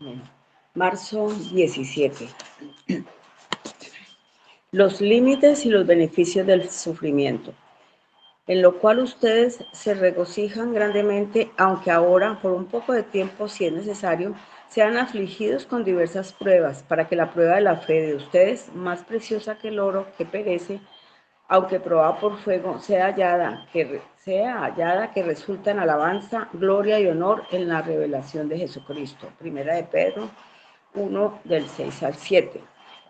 Bueno, marzo 17. Los límites y los beneficios del sufrimiento, en lo cual ustedes se regocijan grandemente, aunque ahora, por un poco de tiempo, si es necesario, sean afligidos con diversas pruebas, para que la prueba de la fe de ustedes, más preciosa que el oro que perece, aunque probada por fuego, sea hallada que resulta en alabanza, gloria y honor en la revelación de Jesucristo. Primera de Pedro 1, del 6 al 7.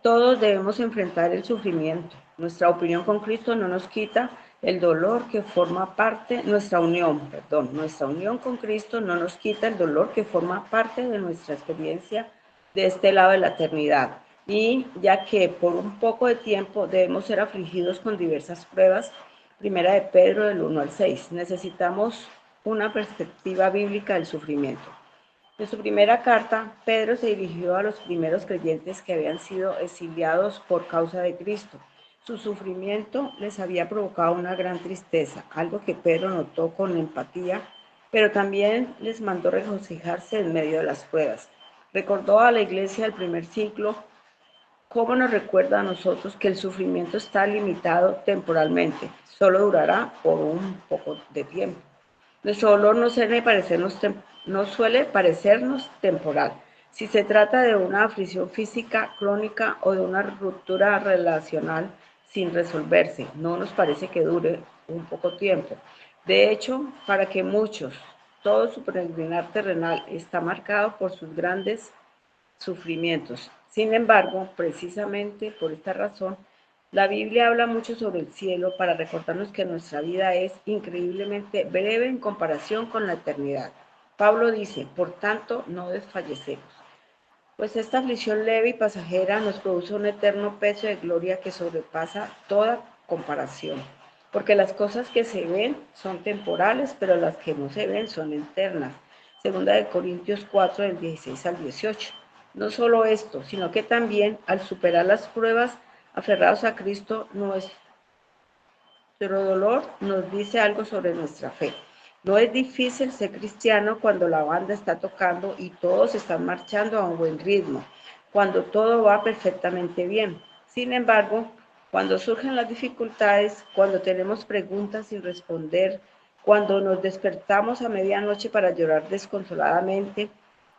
Todos debemos enfrentar el sufrimiento. Nuestra opinión con Cristo no nos quita el dolor que forma parte, nuestra unión con Cristo no nos quita el dolor que forma parte de nuestra experiencia de este lado de la eternidad. Y ya que por un poco de tiempo debemos ser afligidos con diversas pruebas, primera de Pedro del 1 al 6, necesitamos una perspectiva bíblica del sufrimiento. En su primera carta, Pedro se dirigió a los primeros creyentes que habían sido exiliados por causa de Cristo. Su sufrimiento les había provocado una gran tristeza, algo que Pedro notó con empatía, pero también les mandó regocijarse en medio de las pruebas. Recordó a la iglesia del primer siglo cómo nos recuerda a nosotros que el sufrimiento está limitado temporalmente, solo durará por un poco de tiempo. Nuestro dolor no suele parecernos temporal. Si se trata de una aflicción física crónica o de una ruptura relacional sin resolverse, no nos parece que dure un poco tiempo. De hecho, para que muchos, todo su peregrinar terrenal está marcado por sus grandes sufrimientos. Sin embargo, precisamente por esta razón, la Biblia habla mucho sobre el cielo para recordarnos que nuestra vida es increíblemente breve en comparación con la eternidad. Pablo dice, por tanto, no desfallecemos, pues esta aflicción leve y pasajera nos produce un eterno peso de gloria que sobrepasa toda comparación. Porque las cosas que se ven son temporales, pero las que no se ven son eternas. Segunda de Corintios 4, del 16 al 18. No solo esto, sino que también al superar las pruebas, aferrados a Cristo, nuestro dolor nos dice algo sobre nuestra fe. No es difícil ser cristiano cuando la banda está tocando y todos están marchando a un buen ritmo, cuando todo va perfectamente bien. Sin embargo, cuando surgen las dificultades, cuando tenemos preguntas sin responder, cuando nos despertamos a medianoche para llorar desconsoladamente,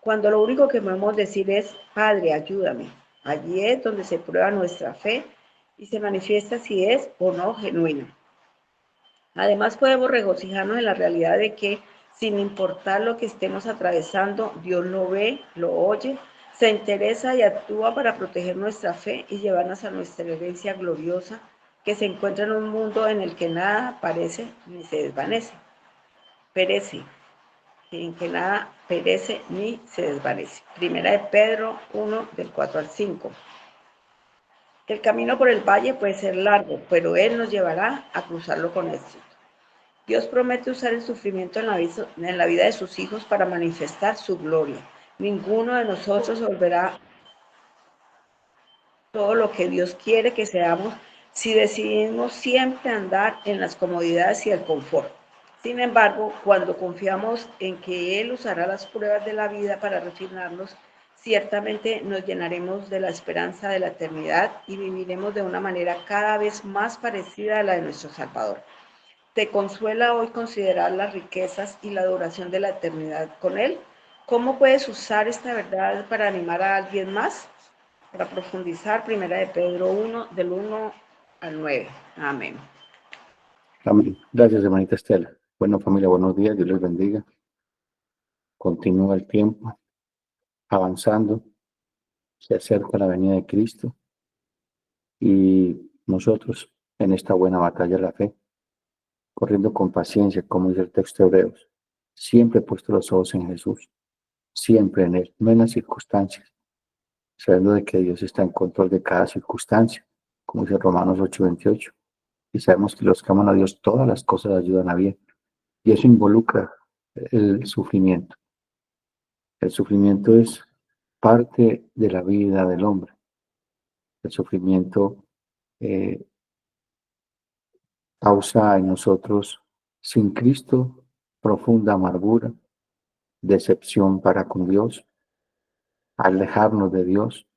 cuando lo único que podemos decir es, Padre, ayúdame. Allí es donde se prueba nuestra fe y se manifiesta si es o no genuina. Además, podemos regocijarnos en la realidad de que, sin importar lo que estemos atravesando, Dios lo ve, lo oye, se interesa y actúa para proteger nuestra fe y llevarnos a nuestra herencia gloriosa, que se encuentra en un mundo en el que nada parece ni se desvanece, perece, en que nada perece ni se desvanece. Primera de Pedro 1, del 4 al 5. El camino por el valle puede ser largo, pero Él nos llevará a cruzarlo con éxito. Dios promete usar el sufrimiento en la vida de sus hijos para manifestar su gloria. Ninguno de nosotros volverá todo lo que Dios quiere que seamos si decidimos siempre andar en las comodidades y el confort. Sin embargo, cuando confiamos en que Él usará las pruebas de la vida para refinarnos, ciertamente nos llenaremos de la esperanza de la eternidad y viviremos de una manera cada vez más parecida a la de nuestro Salvador. ¿Te consuela hoy considerar las riquezas y la duración de la eternidad con Él? ¿Cómo puedes usar esta verdad para animar a alguien más? Para profundizar, primera de Pedro 1, del 1 al 9. Amén. Amén. Gracias, hermanita Estela. Bueno, familia, buenos días. Dios les bendiga. Continúa el tiempo avanzando. Se acerca la venida de Cristo y nosotros en esta buena batalla de la fe, corriendo con paciencia, como dice el texto de Hebreos, siempre puesto los ojos en Jesús, siempre en Él, no en las circunstancias, sabiendo de que Dios está en control de cada circunstancia, como dice Romanos 8:28, y sabemos que los que aman a Dios, todas las cosas ayudan a bien, y eso involucra el sufrimiento. El sufrimiento es parte de la vida del hombre. El sufrimiento eh, causa en nosotros, sin Cristo, profunda amargura, decepción para con Dios, alejarnos de Dios,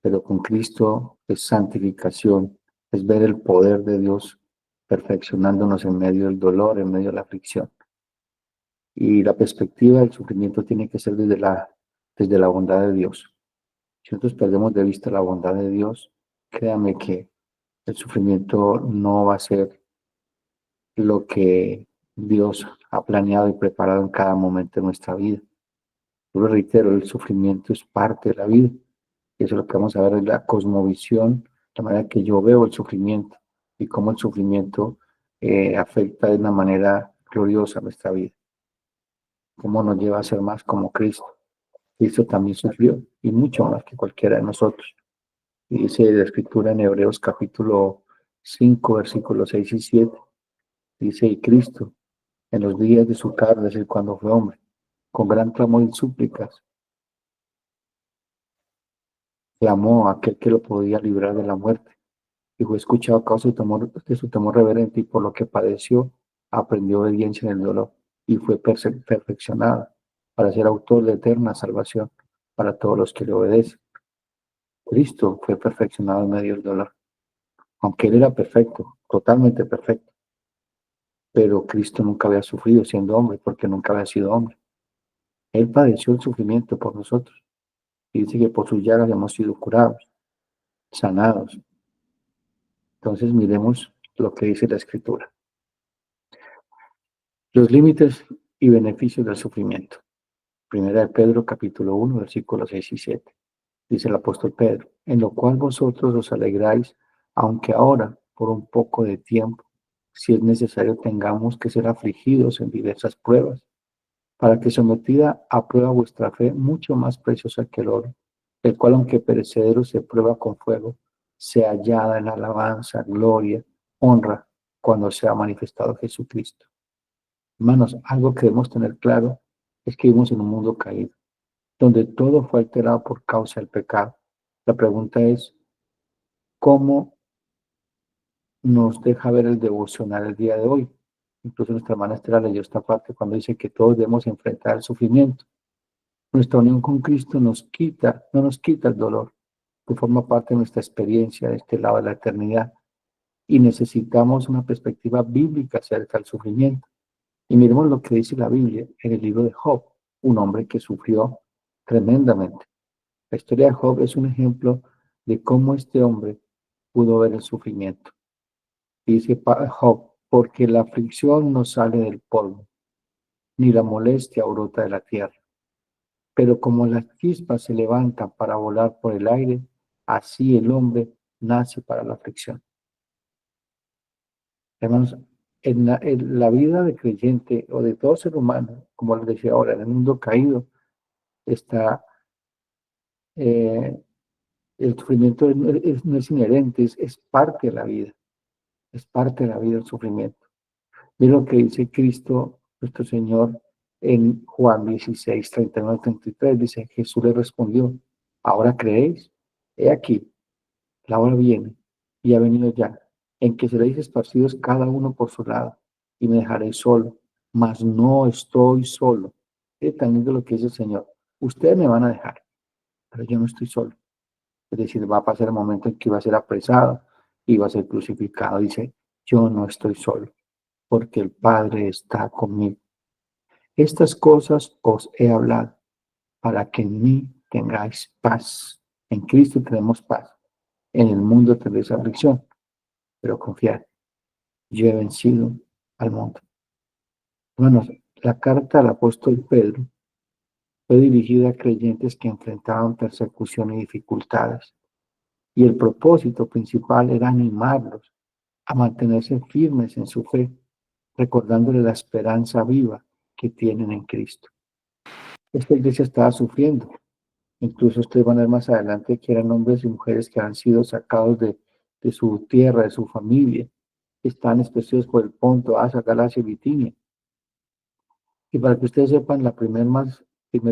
pero con Cristo es santificación, es ver el poder de Dios perfeccionándonos en medio del dolor, en medio de la aflicción. Y la perspectiva del sufrimiento tiene que ser desde la bondad de Dios. Si nosotros perdemos de vista la bondad de Dios, créame que el sufrimiento no va a ser lo que Dios ha planeado y preparado en cada momento de nuestra vida. Yo lo reitero, el sufrimiento es parte de la vida. Y eso es lo que vamos a ver, es la cosmovisión, la manera que yo veo el sufrimiento y cómo el sufrimiento afecta de una manera gloriosa nuestra vida. Cómo nos lleva a ser más como Cristo. Cristo también sufrió y mucho más que cualquiera de nosotros. Y dice la escritura en Hebreos capítulo 5, versículos 6 y 7. Dice, y Cristo, en los días de su carne, es decir, cuando fue hombre, con gran clamor y súplicas, clamó a aquel que lo podía librar de la muerte. Y fue escuchado a causa de su temor reverente, y por lo que padeció, aprendió obediencia en el dolor, y fue perfeccionado para ser autor de eterna salvación para todos los que le obedecen. Cristo fue perfeccionado en medio del dolor, aunque él era perfecto, totalmente perfecto, pero Cristo nunca había sufrido siendo hombre, porque nunca había sido hombre. Él padeció el sufrimiento por nosotros, y dice que por sus llagas hemos sido curados, sanados. Entonces miremos lo que dice la Escritura. Los límites y beneficios del sufrimiento. Primera de Pedro, capítulo 1, versículos 6 y 7. Dice el apóstol Pedro, en lo cual vosotros os alegráis, aunque ahora, por un poco de tiempo, si es necesario, tengamos que ser afligidos en diversas pruebas, para que sometida a prueba vuestra fe, mucho más preciosa que el oro, el cual, aunque perecedero, se prueba con fuego, sea hallada en alabanza, gloria, honra, cuando sea manifestado Jesucristo. Hermanos, algo que debemos tener claro es que vivimos en un mundo caído, donde todo fue alterado por causa del pecado. La pregunta es, ¿cómo nos deja ver el devocional el día de hoy? Incluso nuestra hermana Estela leyó esta parte cuando dice que todos debemos enfrentar el sufrimiento. Nuestra unión con Cristo no nos quita el dolor, que forma parte de nuestra experiencia de este lado de la eternidad. Y necesitamos una perspectiva bíblica acerca del sufrimiento. Y miremos lo que dice la Biblia en el libro de Job, un hombre que sufrió tremendamente. La historia de Job es un ejemplo de cómo este hombre pudo ver el sufrimiento. Dice Job, porque la aflicción no sale del polvo, ni la molestia brota de la tierra. Pero como las chispas se levantan para volar por el aire, así el hombre nace para la aflicción. Hermanos, en la vida de creyente o de todo ser humano, como les decía ahora, en el mundo caído, está el sufrimiento no es inherente, es parte de la vida, es parte de la vida el sufrimiento. Mira lo que dice Cristo, nuestro Señor, en Juan 16, 39, 33, dice, Jesús le respondió, ¿ahora creéis? He aquí, la hora viene, y ha venido ya, en que seréis esparcidos cada uno por su lado, y me dejaréis solo, mas no estoy solo. Es tan lindo lo que dice el Señor. Ustedes me van a dejar, pero yo no estoy solo. Es decir, va a pasar el momento en que va a ser apresado y va a ser crucificado. Dice, yo no estoy solo, porque el Padre está conmigo. Estas cosas os he hablado para que en mí tengáis paz. En Cristo tenemos paz. En el mundo tendréis aflicción, pero confiad, yo he vencido al mundo. Bueno, la carta al apóstol Pedro fue dirigida a creyentes que enfrentaban persecución y dificultades. Y el propósito principal era animarlos a mantenerse firmes en su fe, recordándoles la esperanza viva que tienen en Cristo. Esta iglesia estaba sufriendo. Incluso ustedes van a ver más adelante que eran hombres y mujeres que han sido sacados de su tierra, de su familia, que están esparcidos por el Ponto, Asia, Galacia y Bitinia. Y para que ustedes sepan, la primer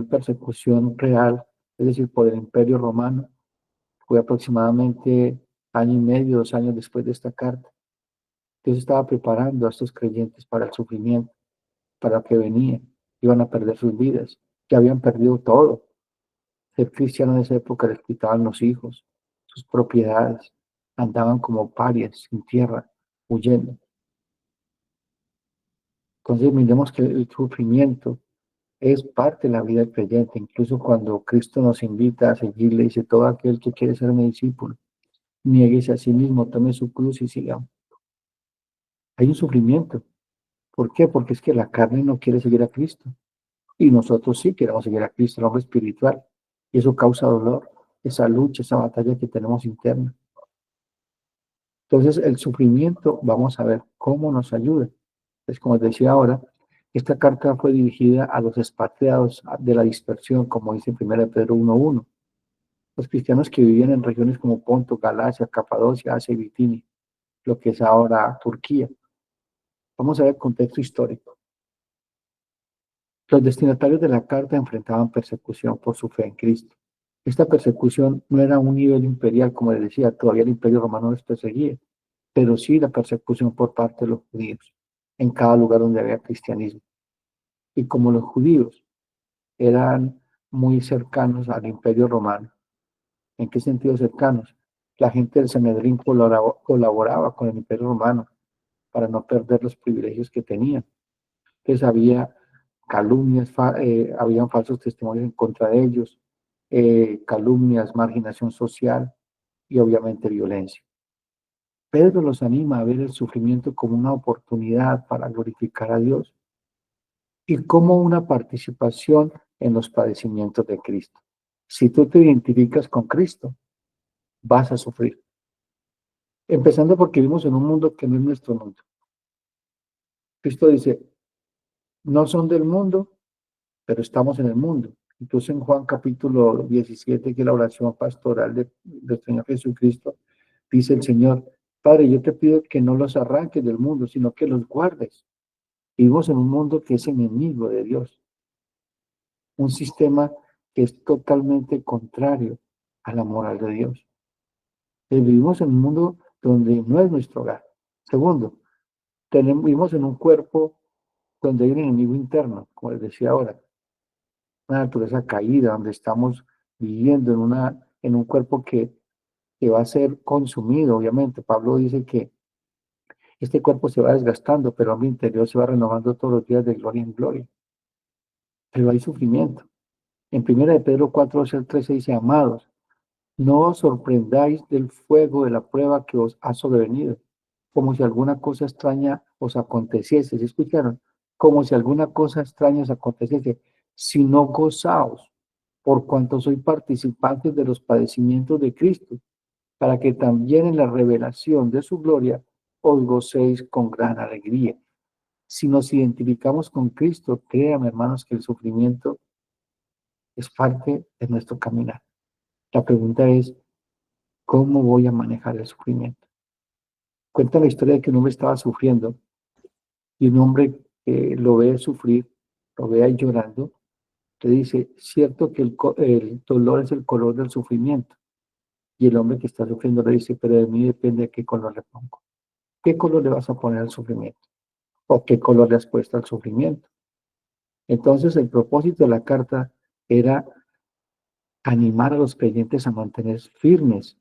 persecución real, es decir, por el Imperio Romano, fue aproximadamente año y medio, 2 años después de esta carta. Dios estaba preparando a estos creyentes para el sufrimiento, para lo que venía. Iban a perder sus vidas, ya habían perdido todo. Ser cristiano en esa época les quitaban los hijos, sus propiedades, andaban como parias sin tierra, huyendo. Entonces miremos que el sufrimiento es parte de la vida del creyente, incluso cuando Cristo nos invita a seguirle, dice, todo aquel que quiere ser mi discípulo, niéguese a sí mismo, tome su cruz y siga. Hay un sufrimiento. ¿Por qué? Porque es que la carne no quiere seguir a Cristo. Y nosotros sí queremos seguir a Cristo, el hombre espiritual. Y eso causa dolor, esa lucha, esa batalla que tenemos interna. Entonces, el sufrimiento, vamos a ver cómo nos ayuda. Pues como decía ahora, esta carta fue dirigida a los expatriados de la dispersión, como dice en 1 Pedro 1:1. Los cristianos que vivían en regiones como Ponto, Galacia, Capadocia, Asia y Bitinia, lo que es ahora Turquía. Vamos a ver el contexto histórico. Los destinatarios de la carta enfrentaban persecución por su fe en Cristo. Esta persecución no era a un nivel imperial, como les decía, todavía el imperio romano les perseguía, pero sí la persecución por parte de los judíos, en cada lugar donde había cristianismo. Y como los judíos eran muy cercanos al imperio romano, ¿en qué sentido cercanos? La gente del Sanedrín colaboraba con el imperio romano para no perder los privilegios que tenían. Entonces había calumnias, habían falsos testimonios en contra de ellos, calumnias, marginación social y obviamente violencia. Pedro los anima a ver el sufrimiento como una oportunidad para glorificar a Dios y como una participación en los padecimientos de Cristo. Si tú te identificas con Cristo, vas a sufrir. Empezando porque vivimos en un mundo que no es nuestro mundo. Cristo dice, no son del mundo, pero estamos en el mundo. Entonces en Juan capítulo 17, que es la oración pastoral del Señor Jesucristo, dice el Señor, Padre, yo te pido que no los arranques del mundo, sino que los guardes. Vivimos en un mundo que es enemigo de Dios, un sistema que es totalmente contrario a la moral de Dios. Vivimos en un mundo donde no es nuestro hogar. Segundo, vivimos en un cuerpo donde hay un enemigo interno, como les decía ahora, una naturaleza caída, donde estamos viviendo en un cuerpo que va a ser consumido, obviamente. Pablo dice que este cuerpo se va desgastando, pero el hombre interior se va renovando todos los días de gloria en gloria. Pero hay sufrimiento. En 1 de Pedro 4:13 dice, amados, no os sorprendáis del fuego de la prueba que os ha sobrevenido, como si alguna cosa extraña os aconteciese. ¿Se escucharon? Como si alguna cosa extraña os aconteciese, sino gozaos por cuanto soy participantes de los padecimientos de Cristo, para que también en la revelación de su gloria os gocéis con gran alegría. Si nos identificamos con Cristo, créanme, hermanos, que el sufrimiento es parte de nuestro caminar. La pregunta es, ¿cómo voy a manejar el sufrimiento? Cuenta la historia de que un hombre estaba sufriendo y un hombre que lo ve sufrir, lo ve ahí llorando, le dice, cierto que el dolor es el color del sufrimiento. Y el hombre que está sufriendo le dice, pero de mí depende de qué color le pongo. ¿Qué color le vas a poner al sufrimiento? ¿O qué color le has puesto al sufrimiento? Entonces, el propósito de la carta era animar a los creyentes a mantenerse firmes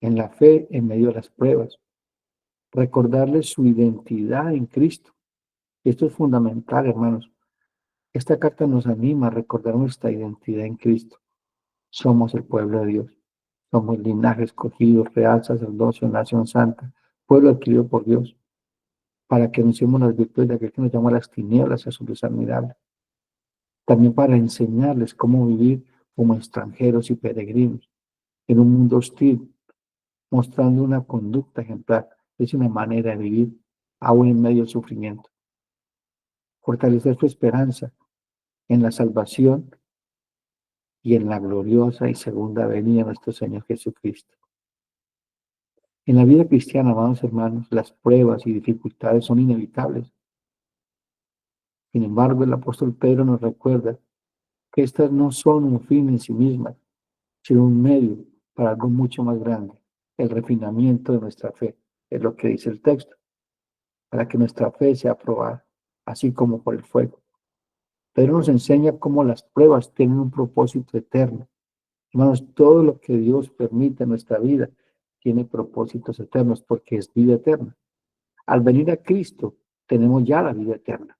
en la fe en medio de las pruebas, recordarles su identidad en Cristo. Esto es fundamental, hermanos. Esta carta nos anima a recordar nuestra identidad en Cristo. Somos el pueblo de Dios. Somos linaje escogido, real sacerdocio, nación santa, pueblo adquirido por Dios, para que anunciemos las virtudes de aquel que nos llama a las tinieblas a su luz admirable. También para enseñarles cómo vivir como extranjeros y peregrinos en un mundo hostil, mostrando una conducta ejemplar. Es una manera de vivir aún en medio del sufrimiento. Fortalecer su esperanza en la salvación y en la gloriosa y segunda venida de nuestro Señor Jesucristo. En la vida cristiana, amados hermanos, las pruebas y dificultades son inevitables. Sin embargo, el apóstol Pedro nos recuerda que estas no son un fin en sí mismas, sino un medio para algo mucho más grande, el refinamiento de nuestra fe, es lo que dice el texto, para que nuestra fe sea probada, así como por el fuego. Pedro nos enseña cómo las pruebas tienen un propósito eterno, Hermanos, todo lo que Dios permite en nuestra vida tiene propósitos eternos porque es vida eterna. Al venir a Cristo, tenemos ya la vida eterna.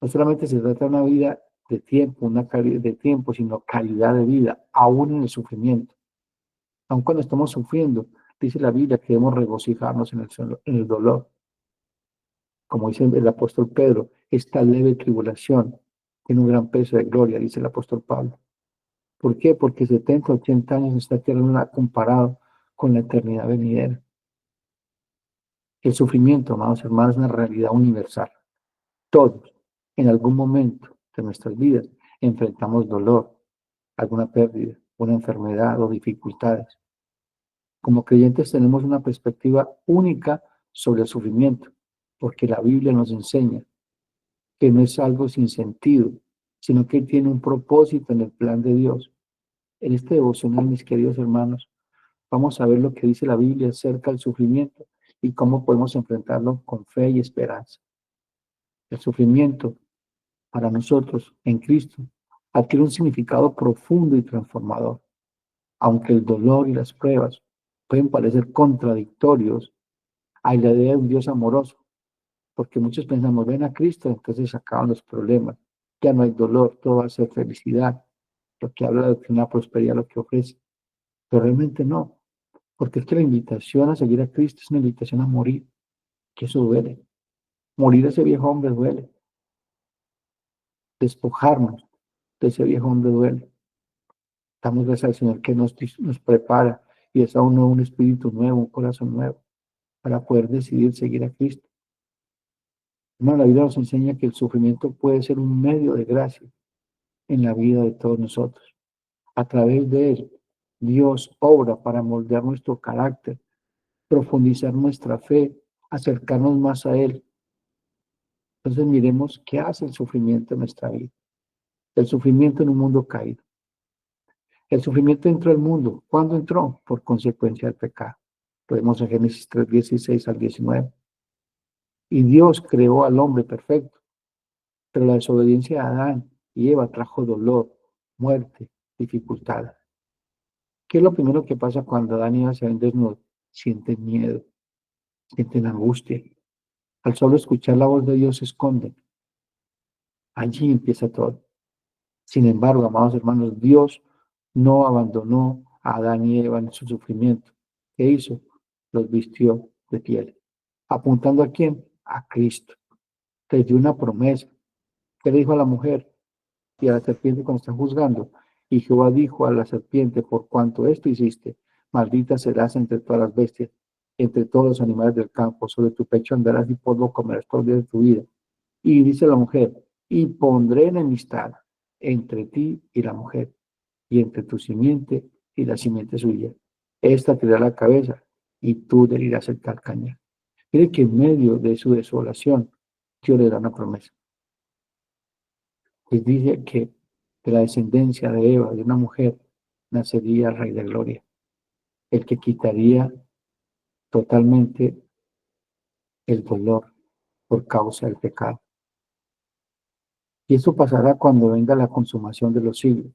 No solamente se trata de una vida de tiempo, una calidad de tiempo, sino calidad de vida, aún en el sufrimiento. Aun cuando estamos sufriendo, dice la Biblia que debemos regocijarnos en el dolor. Como dice el apóstol Pedro, esta leve tribulación tiene un gran peso de gloria, dice el apóstol Pablo. ¿Por qué? Porque 70, 80 años en esta tierra no ha comparado con la eternidad venidera. El sufrimiento, amados hermanos, es una realidad universal. Todos, en algún momento de nuestras vidas, enfrentamos dolor, alguna pérdida, una enfermedad o dificultades. Como creyentes tenemos una perspectiva única sobre el sufrimiento, porque la Biblia nos enseña que no es algo sin sentido, sino que tiene un propósito en el plan de Dios. En este devocional, mis queridos hermanos, vamos a ver lo que dice la Biblia acerca del sufrimiento y cómo podemos enfrentarlo con fe y esperanza. El sufrimiento para nosotros en Cristo adquiere un significado profundo y transformador. Aunque el dolor y las pruebas pueden parecer contradictorios a la idea de un Dios amoroso, porque muchos pensamos, ven a Cristo, entonces se acaban los problemas, ya no hay dolor, todo va a ser felicidad, lo que habla de una prosperidad, lo que ofrece, pero realmente no, porque es que la invitación a seguir a Cristo es una invitación a morir, que eso duele, morir a ese viejo hombre duele, despojarnos de ese viejo hombre duele. Damos gracias al Señor que nos prepara y es a uno un espíritu nuevo, un corazón nuevo, para poder decidir seguir a Cristo. Hermano, la Biblia nos enseña que el sufrimiento puede ser un medio de gracia en la vida de todos nosotros. A través de él, Dios obra para moldear nuestro carácter, profundizar nuestra fe, acercarnos más a Él. Entonces miremos qué hace el sufrimiento en nuestra vida. El sufrimiento en un mundo caído. El sufrimiento entró al mundo. ¿Cuándo entró? Por consecuencia del pecado. Lo vemos en Génesis 3, 16 al 19. Y Dios creó al hombre perfecto, pero la desobediencia de Adán y Eva trajo dolor, muerte, dificultad. ¿Qué es lo primero que pasa cuando Adán y Eva se ven desnudos? Sienten miedo, sienten angustia. Al solo escuchar la voz de Dios se esconden. Allí empieza todo. Sin embargo, amados hermanos, Dios no abandonó a Adán y Eva en su sufrimiento. ¿Qué hizo? Los vistió de piel. ¿Apuntando a quién? A Cristo. Les dio una promesa. ¿Qué le dijo a la mujer y a la serpiente cuando está juzgando? Y Jehová dijo a la serpiente, por cuanto esto hiciste, maldita serás entre todas las bestias, entre todos los animales del campo, sobre tu pecho andarás y polvo comerás todos los días de tu vida. Y dice la mujer, y pondré enemistad entre ti y la mujer, y entre tu simiente y la simiente suya. Esta te da la cabeza, y tú le herirás el calcañar. Mire que en medio de su desolación, Dios le da una promesa. Les dice que de la descendencia de Eva, de una mujer, nacería el Rey de Gloria, el que quitaría totalmente el dolor por causa del pecado. Y eso pasará cuando venga la consumación de los siglos,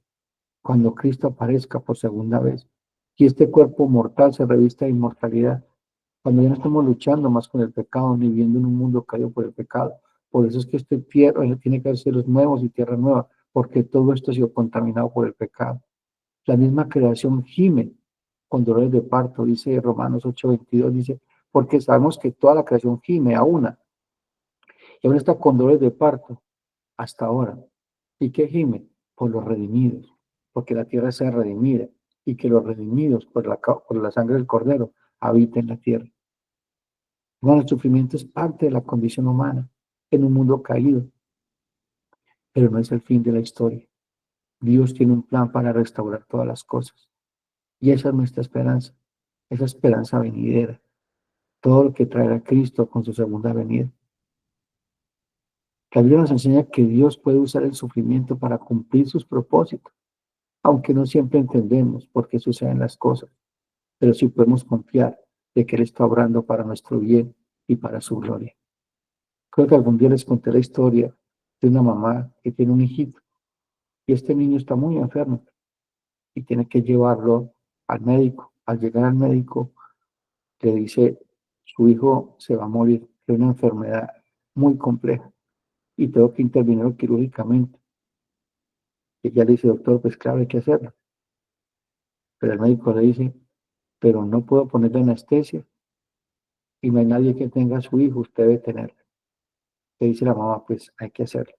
cuando Cristo aparezca por segunda vez y este cuerpo mortal se revista de inmortalidad, cuando ya no estemos luchando más con el pecado ni viviendo en un mundo caído por el pecado. Por eso es que este tierra tiene que haber cielos nuevos y tierra nueva, porque todo esto ha sido contaminado por el pecado. La misma creación gime con dolores de parto, dice Romanos 8:22, dice, porque sabemos que toda la creación gime a una, y aún está con dolores de parto hasta ahora. ¿Y qué gime? Por los redimidos, porque la tierra sea redimida y que los redimidos por la sangre del Cordero habiten la tierra. Bueno, el sufrimiento es parte de la condición humana en un mundo caído, pero no es el fin de la historia. Dios tiene un plan para restaurar todas las cosas y esa es nuestra esperanza, esa esperanza venidera, todo lo que traerá Cristo con su segunda venida. La Biblia nos enseña que Dios puede usar el sufrimiento para cumplir sus propósitos, aunque no siempre entendemos por qué suceden las cosas, pero sí podemos confiar de que Él está obrando para nuestro bien y para su gloria. Creo que algún día les conté la historia de una mamá que tiene un hijito y este niño está muy enfermo y tiene que llevarlo al médico. Al llegar al médico, le dice, su hijo se va a morir de una enfermedad muy compleja y tengo que intervenir quirúrgicamente. Y ella le dice, doctor, pues claro, hay que hacerlo. Pero el médico le dice, pero no puedo ponerle anestesia y no hay nadie que tenga a su hijo, usted debe tenerlo. Le dice la mamá, pues hay que hacerlo.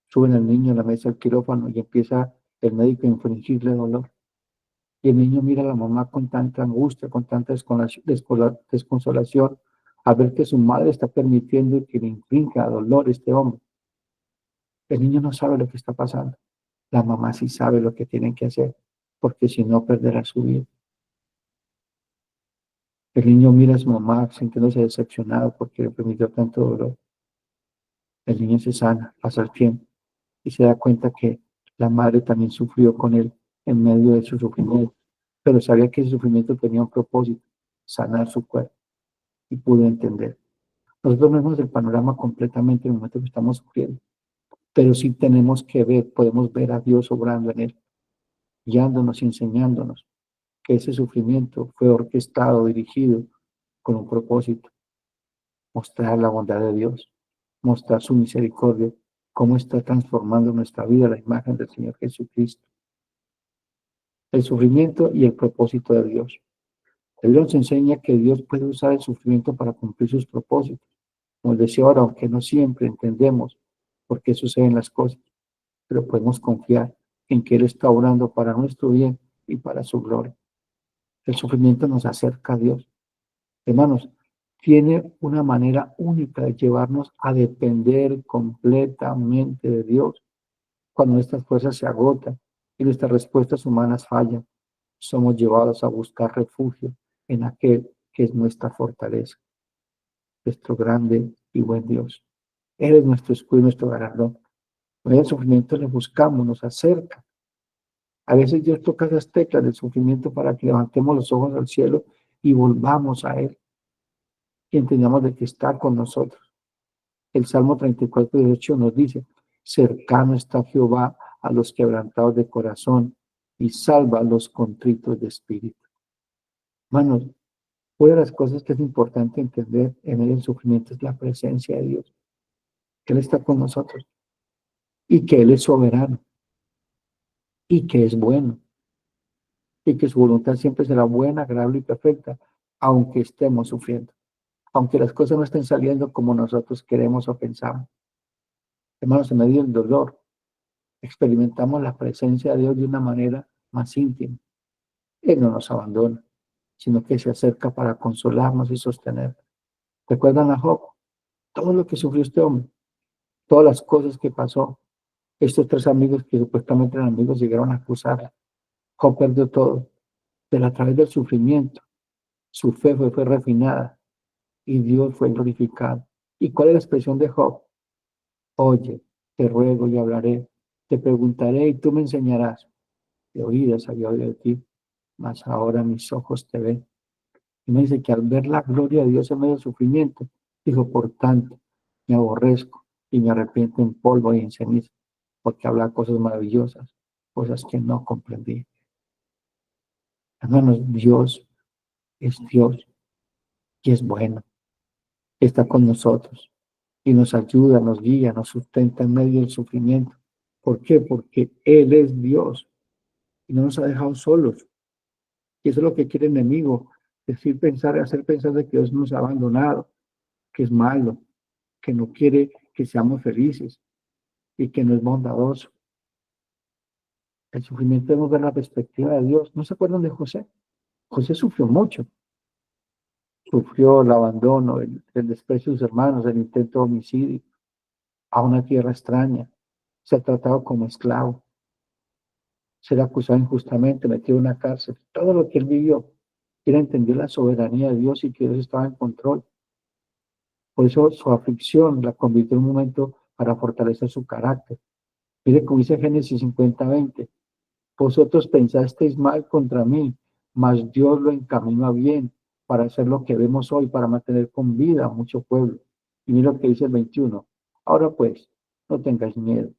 Suben al niño a la mesa del quirófano y empieza el médico a infligirle dolor. Y el niño mira a la mamá con tanta angustia, con tanta desconsolación, a ver que su madre está permitiendo que le infrinja dolor a este hombre. El niño no sabe lo que está pasando. La mamá sí sabe lo que tienen que hacer, porque si no perderá su vida. El niño mira a su mamá sintiéndose decepcionado porque le permitió tanto dolor. El niño se sana, pasa el tiempo y se da cuenta que la madre también sufrió con él en medio de su sufrimiento, pero sabía que ese sufrimiento tenía un propósito, sanar su cuerpo, y pudo entender. Nosotros no vemos el panorama completamente en el momento que estamos sufriendo, pero sí tenemos que ver, podemos ver a Dios obrando en él, guiándonos y enseñándonos que ese sufrimiento fue orquestado, dirigido con un propósito, mostrar la bondad de Dios, mostrar su misericordia, cómo está transformando nuestra vida la imagen del Señor Jesucristo. El sufrimiento y el propósito de Dios. El Dios nos enseña que Dios puede usar el sufrimiento para cumplir sus propósitos. Como decía ahora, aunque no siempre entendemos por qué suceden las cosas, pero podemos confiar en que Él está obrando para nuestro bien y para su gloria. El sufrimiento nos acerca a Dios. Hermanos, tiene una manera única de llevarnos a depender completamente de Dios. Cuando nuestras fuerzas se agotan y nuestras respuestas humanas fallan, somos llevados a buscar refugio en aquel que es nuestra fortaleza, nuestro grande y buen Dios. Él es nuestro escudo y nuestro galardón. Con el sufrimiento le buscamos, nos acerca. A veces Dios toca esas teclas del sufrimiento para que levantemos los ojos al cielo y volvamos a Él y entendamos de que está con nosotros. El Salmo 34:18 nos dice, cercano está Jehová a los quebrantados de corazón y salva a los contritos de espíritu. Hermanos, una de las cosas que es importante entender en medio del sufrimiento es la presencia de Dios, que Él está con nosotros y que Él es soberano y que es bueno y que su voluntad siempre será buena, agradable y perfecta, aunque estemos sufriendo, aunque las cosas no estén saliendo como nosotros queremos o pensamos. Hermanos, en medio del dolor, experimentamos la presencia de Dios de una manera más íntima. Él no nos abandona, sino que se acerca para consolarnos y sostenernos. ¿Recuerdan a Job? Todo lo que sufrió este hombre, todas las cosas que pasó. Estos tres amigos que supuestamente eran amigos llegaron a acusarle. Job perdió todo, pero a través del sufrimiento, su fe fue refinada y Dios fue glorificado. ¿Y cuál es la expresión de Job? Oye, te ruego y hablaré, te preguntaré y tú me enseñarás. De oídas había oído de ti, mas ahora mis ojos te ven. Y me dice que al ver la gloria de Dios en medio del sufrimiento, dijo, por tanto, me aborrezco y me arrepiento en polvo y en ceniza, porque habla cosas maravillosas, cosas que no comprendí. Hermanos, Dios es Dios y es bueno. Está con nosotros y nos ayuda, nos guía, nos sustenta en medio del sufrimiento. ¿Por qué? Porque Él es Dios y no nos ha dejado solos. Y eso es lo que quiere el enemigo, decir, pensar, hacer pensar de que Dios nos ha abandonado, que es malo, que no quiere que seamos felices y que no es bondadoso. El sufrimiento debemos ver la perspectiva de Dios. ¿No se acuerdan de José? José sufrió mucho. Sufrió el abandono, el desprecio de sus hermanos, el intento de homicidio a una tierra extraña. Ser tratado como esclavo, ser acusado injustamente, metido en una cárcel. Todo lo que él vivió, él entendió la soberanía de Dios y que Dios estaba en control. Por eso su aflicción la convirtió en un momento para fortalecer su carácter. Mire como dice Génesis 50:20. Vosotros pensasteis mal contra mí, mas Dios lo encaminó a bien para hacer lo que vemos hoy, para mantener con vida a mucho pueblo. Y mira lo que dice el 21. Ahora pues, no tengáis miedo.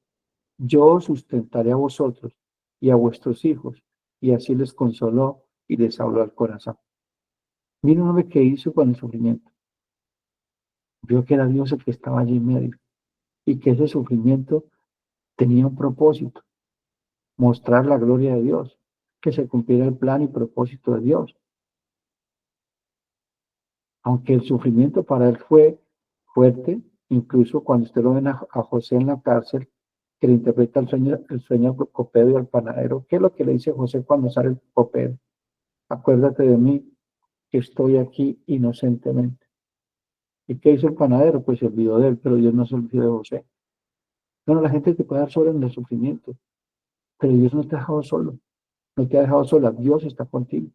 Yo os sustentaré a vosotros y a vuestros hijos, y así les consoló y les habló al corazón. Mira un hombre que hizo con el sufrimiento. Vio que era Dios el que estaba allí en medio y que ese sufrimiento tenía un propósito, mostrar la gloria de Dios, que se cumpliera el plan y propósito de Dios. Aunque el sufrimiento para él fue fuerte, incluso cuando usted lo ven a José en la cárcel, que le interpreta el sueño al copero y al panadero. ¿Qué es lo que le dice José cuando sale el copero? Acuérdate de mí, que estoy aquí inocentemente. ¿Y qué hizo el panadero? Pues se olvidó de él, pero Dios no se olvidó de José. Bueno, la gente te puede dar solo en el sufrimiento, pero Dios no te ha dejado solo, no te ha dejado sola, Dios está contigo.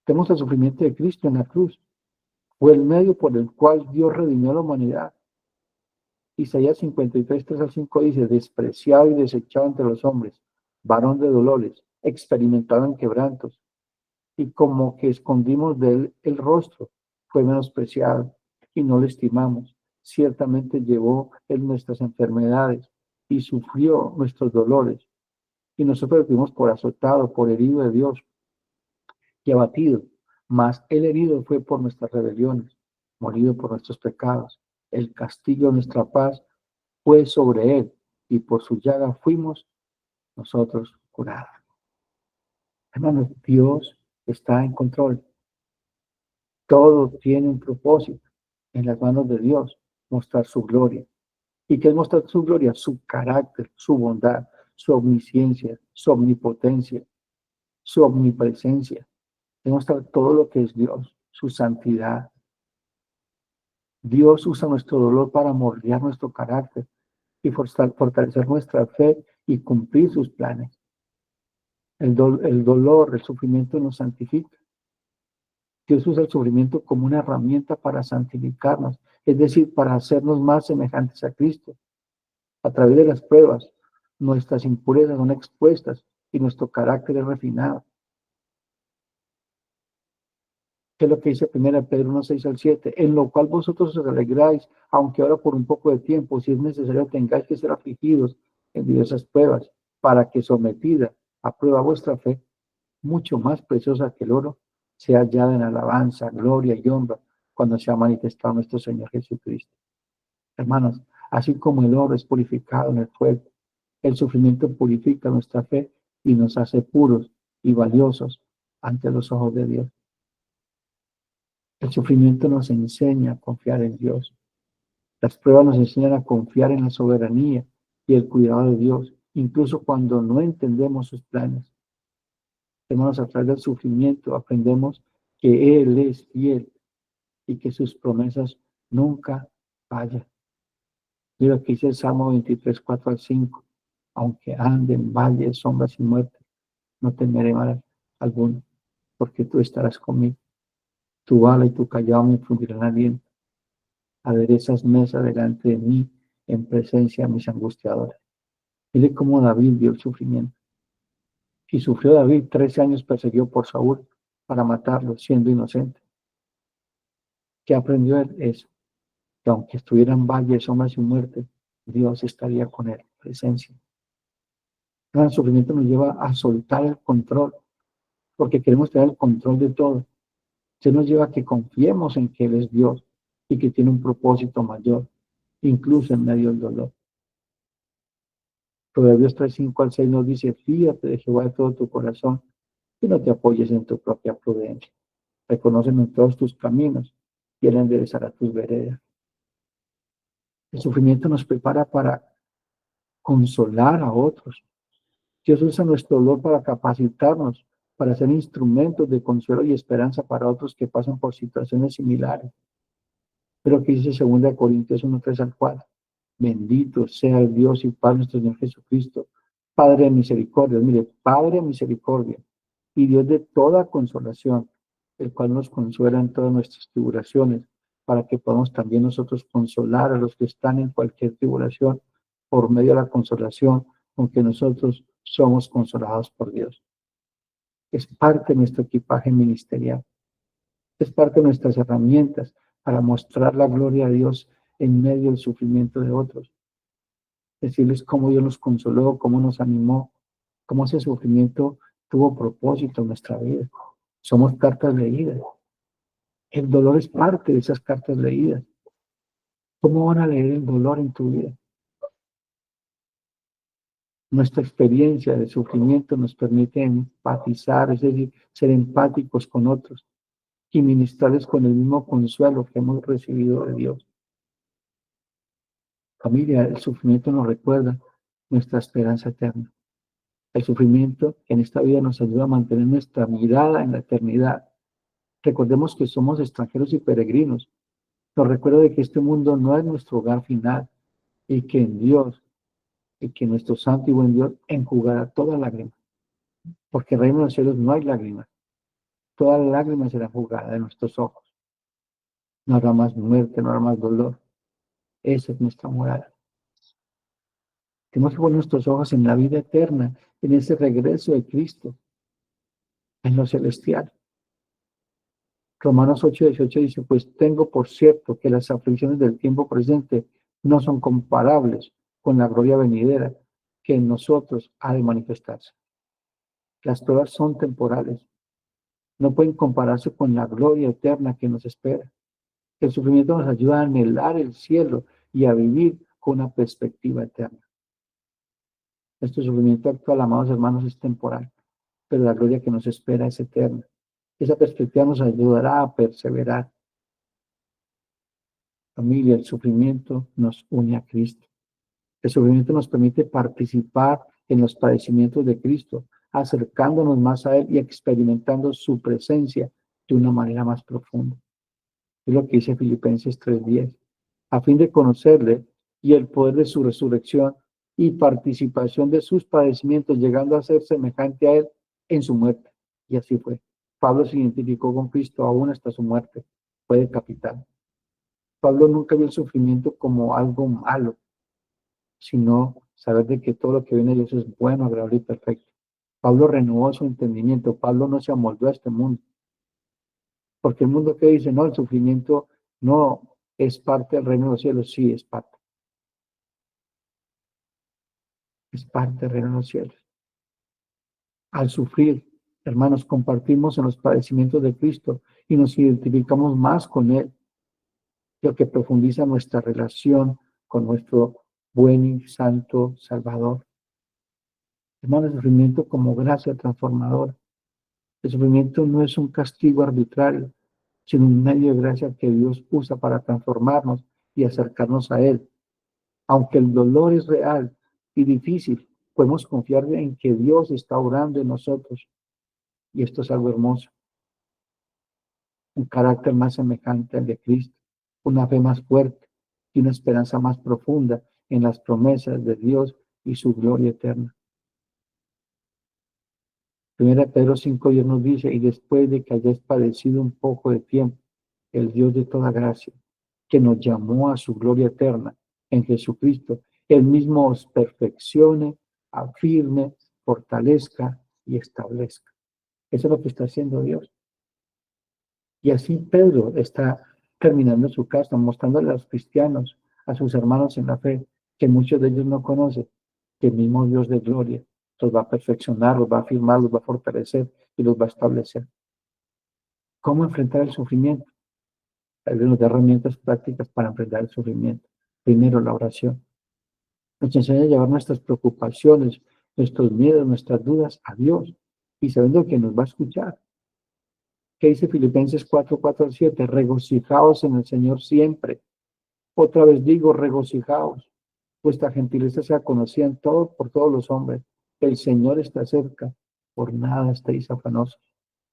Tenemos el sufrimiento de Cristo en la cruz, fue el medio por el cual Dios redimió a la humanidad. Isaías 53, 3 al 5 dice, despreciado y desechado entre los hombres, varón de dolores, experimentado en quebrantos, y como que escondimos de él el rostro, fue menospreciado y no le estimamos. Ciertamente llevó él nuestras enfermedades y sufrió nuestros dolores, y nosotros fuimos por azotado, por herido de Dios y abatido, mas el herido fue por nuestras rebeliones, molido por nuestros pecados. El castigo de nuestra paz fue sobre él, y por su llaga fuimos nosotros curados. Hermanos, Dios está en control. Todo tiene un propósito en las manos de Dios, mostrar su gloria. ¿Y qué es mostrar su gloria? Su carácter, su bondad, su omnisciencia, su omnipotencia, su omnipresencia. Es mostrar todo lo que es Dios, su santidad. Dios usa nuestro dolor para moldear nuestro carácter y fortalecer nuestra fe y cumplir sus planes. El dolor, el sufrimiento nos santifica. Dios usa el sufrimiento como una herramienta para santificarnos, es decir, para hacernos más semejantes a Cristo. A través de las pruebas, nuestras impurezas son expuestas y nuestro carácter es refinado. ¿Qué es lo que dice 1 Pedro 1, 6 al 7? En lo cual vosotros os alegráis, aunque ahora por un poco de tiempo, si es necesario, tengáis que ser afligidos en diversas pruebas, para que sometida a prueba vuestra fe, mucho más preciosa que el oro, sea hallada en alabanza, gloria y honra cuando se ha manifestado nuestro Señor Jesucristo. Hermanos, así como el oro es purificado en el fuego, el sufrimiento purifica nuestra fe y nos hace puros y valiosos ante los ojos de Dios. El sufrimiento nos enseña a confiar en Dios. Las pruebas nos enseñan a confiar en la soberanía y el cuidado de Dios, incluso cuando no entendemos sus planes. Hermanos, a través del sufrimiento aprendemos que Él es fiel y que sus promesas nunca fallan. Mira que dice el Salmo 23, 4 al 5. Aunque ande en valle de sombras y muerte, no temeré mal alguno, porque tú estarás conmigo. Tu bala y tu callado me infundirán aliento. Aderezas mesa delante de mí en presencia de mis angustiadores. Mire cómo David vio el sufrimiento. Y sufrió David 13 años perseguido por Saúl para matarlo, siendo inocente. ¿Qué aprendió él? Eso, que aunque estuviera en valle de sombras y muerte, Dios estaría con él, presencia. El sufrimiento nos lleva a soltar el control, porque queremos tener el control de todo. Se nos lleva a que confiemos en que Él es Dios y que tiene un propósito mayor, incluso en medio del dolor. Proverbios 3, 5 al 6 nos dice, fíjate de Jehová de todo tu corazón y no te apoyes en tu propia prudencia. Reconócelo en todos tus caminos y Él enderezará tus veredas. El sufrimiento nos prepara para consolar a otros. Dios usa nuestro dolor para capacitarnos, para ser instrumentos de consuelo y esperanza para otros que pasan por situaciones similares. Pero que dice 2 Corintios 1, 3 al 4. Bendito sea el Dios y Padre nuestro Señor Jesucristo, Padre de misericordia. Mire, Padre de misericordia y Dios de toda consolación, el cual nos consuela en todas nuestras tribulaciones, para que podamos también nosotros consolar a los que están en cualquier tribulación por medio de la consolación con que nosotros somos consolados por Dios. Es parte de nuestro equipaje ministerial. Es parte de nuestras herramientas para mostrar la gloria de Dios en medio del sufrimiento de otros. Decirles cómo Dios nos consoló, cómo nos animó, cómo ese sufrimiento tuvo propósito en nuestra vida. Somos cartas leídas. El dolor es parte de esas cartas leídas. ¿Cómo van a leer el dolor en tu vida? Nuestra experiencia de sufrimiento nos permite empatizar, es decir, ser empáticos con otros y ministrarles con el mismo consuelo que hemos recibido de Dios. Familia, el sufrimiento nos recuerda nuestra esperanza eterna. El sufrimiento en esta vida nos ayuda a mantener nuestra mirada en la eternidad. Recordemos que somos extranjeros y peregrinos. Nos recuerda de que este mundo no es nuestro hogar final y que en Dios, y que nuestro santo y buen Dios enjugará toda lágrima. Porque en el reino de los cielos no hay lágrimas. Toda lágrima será enjugada de nuestros ojos. No habrá más muerte, no habrá más dolor. Esa es nuestra morada. Tenemos que poner nuestros ojos en la vida eterna, en ese regreso de Cristo, en lo celestial. Romanos 8:18 dice, pues tengo por cierto que las aflicciones del tiempo presente no son comparables con la gloria venidera que en nosotros ha de manifestarse. Las pruebas son temporales, no pueden compararse con la gloria eterna que nos espera. El sufrimiento nos ayuda a anhelar el cielo y a vivir con una perspectiva eterna. Nuestro sufrimiento actual, amados hermanos, es temporal, pero la gloria que nos espera es eterna. Esa perspectiva nos ayudará a perseverar. Familia, el sufrimiento nos une a Cristo. El sufrimiento nos permite participar en los padecimientos de Cristo, acercándonos más a Él y experimentando su presencia de una manera más profunda. Es lo que dice Filipenses 3:10. A fin de conocerle y el poder de su resurrección y participación de sus padecimientos, llegando a ser semejante a Él en su muerte. Y así fue. Pablo se identificó con Cristo aún hasta su muerte. Fue decapitado. Pablo nunca vio el sufrimiento como algo malo, sino saber de que todo lo que viene de Dios es bueno, agradable y perfecto. Pablo renovó su entendimiento. Pablo no se amoldó a este mundo. Porque el mundo que dice, no, el sufrimiento no es parte del reino de los cielos. Sí, es parte. Es parte del reino de los cielos. Al sufrir, hermanos, compartimos en los padecimientos de Cristo y nos identificamos más con Él, lo que profundiza nuestra relación con nuestro buen y santo Salvador. Hermanos, el sufrimiento como gracia transformadora. El sufrimiento no es un castigo arbitrario, sino un medio de gracia que Dios usa para transformarnos y acercarnos a Él. Aunque el dolor es real y difícil, podemos confiar en que Dios está obrando en nosotros. Y esto es algo hermoso. Un carácter más semejante al de Cristo, una fe más fuerte y una esperanza más profunda en las promesas de Dios y su gloria eterna. Primera Pedro 5:10 nos dice, y después de que hayáis padecido un poco de tiempo, el Dios de toda gracia, que nos llamó a su gloria eterna en Jesucristo, Él mismo os perfeccione, afirme, fortalezca y establezca. Eso es lo que está haciendo Dios. Y así Pedro está terminando su carta, mostrándole a los cristianos, a sus hermanos en la fe, que muchos de ellos no conocen, que el mismo Dios de gloria los va a perfeccionar, los va a afirmar, los va a fortalecer y los va a establecer. ¿Cómo enfrentar el sufrimiento? Él nos da herramientas prácticas para enfrentar el sufrimiento. Primero, la oración. Nos enseña a llevar nuestras preocupaciones, nuestros miedos, nuestras dudas a Dios y sabiendo que nos va a escuchar. ¿Qué dice Filipenses 4:4-7? Regocijaos en el Señor siempre. Otra vez digo, regocijaos. Vuestra gentileza sea conocida en todo, por todos los hombres. El Señor está cerca. Por nada estéis afanosos,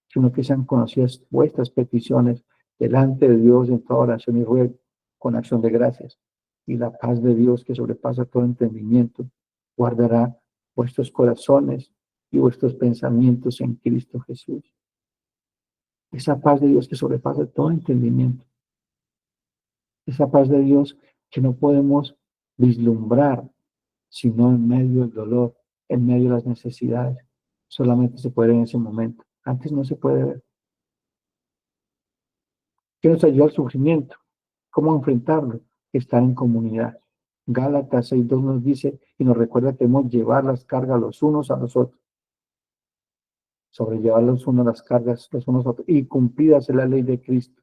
sino que sean conocidas vuestras peticiones delante de Dios en toda oración y ruego, con acción de gracias. Y la paz de Dios, que sobrepasa todo entendimiento, guardará vuestros corazones y vuestros pensamientos en Cristo Jesús. Esa paz de Dios que sobrepasa todo entendimiento. Esa paz de Dios que no podemos vislumbrar, sino en medio del dolor, en medio de las necesidades. Solamente se puede ver en ese momento. Antes no se puede ver. ¿Qué nos ayuda al sufrimiento? ¿Cómo enfrentarlo? Estar en comunidad. Gálatas 6:2 nos dice y nos recuerda que debemos llevar las cargas los unos a los otros. sobrellevar los unos las cargas los unos a otros y cumplidas la ley de Cristo.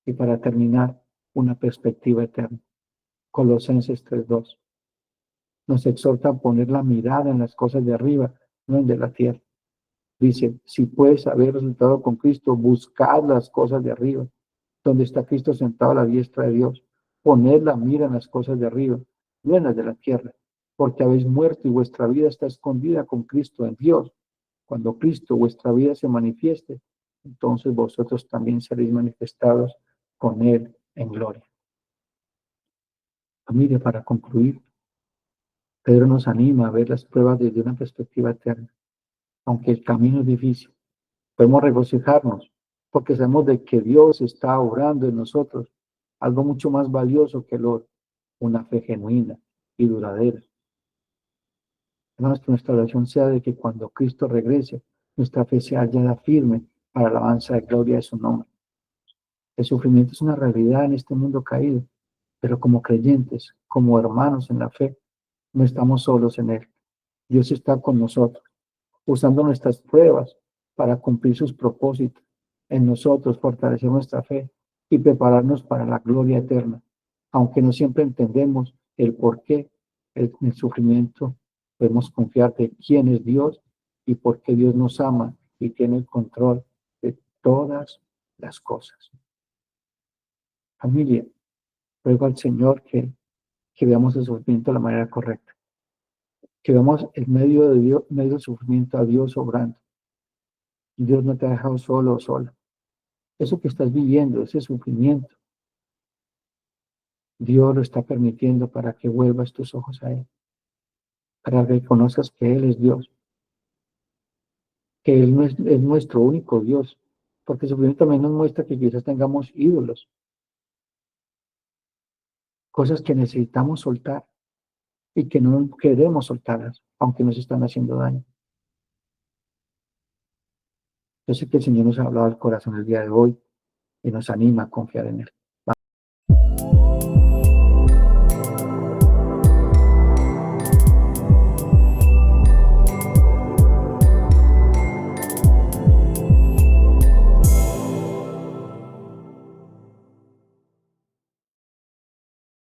Y para terminar, una perspectiva eterna. Colosenses 3:2 nos exhorta a poner la mirada en las cosas de arriba, no en de la tierra. Dice, si puedes haber resultado con Cristo, buscad las cosas de arriba, donde está Cristo sentado a la diestra de Dios. Poned la mira en las cosas de arriba, no en las de la tierra, porque habéis muerto y vuestra vida está escondida con Cristo en Dios. Cuando Cristo, vuestra vida, se manifieste, entonces vosotros también seréis manifestados con Él en gloria. Familia, para concluir, Pedro nos anima a ver las pruebas desde una perspectiva eterna. Aunque el camino es difícil, podemos regocijarnos porque sabemos de que Dios está obrando en nosotros algo mucho más valioso que el oro, una fe genuina y duradera. Hermanos, que nuestra oración sea de que cuando Cristo regrese, nuestra fe sea hallada firme para la alabanza de gloria de su nombre. El sufrimiento es una realidad en este mundo caído, pero como creyentes, como hermanos en la fe, no estamos solos en él. Dios está con nosotros, usando nuestras pruebas para cumplir sus propósitos en nosotros, fortalecer nuestra fe y prepararnos para la gloria eterna. Aunque no siempre entendemos el por qué el sufrimiento, podemos confiar de quién es Dios y por qué Dios nos ama y tiene el control de todas las cosas. Familia, ruego al Señor que veamos el sufrimiento de la manera correcta, que veamos el medio de Dios, medio del sufrimiento a Dios obrando. Dios no te ha dejado solo o sola. Eso que estás viviendo, ese sufrimiento, Dios lo está permitiendo para que vuelvas tus ojos a Él, para que conozcas que Él es Dios, que Él no es nuestro único Dios, porque el sufrimiento también nos muestra que quizás tengamos ídolos, cosas que necesitamos soltar y que no queremos soltarlas, aunque nos están haciendo daño. Yo sé que el Señor nos ha hablado al corazón el día de hoy y nos anima a confiar en Él.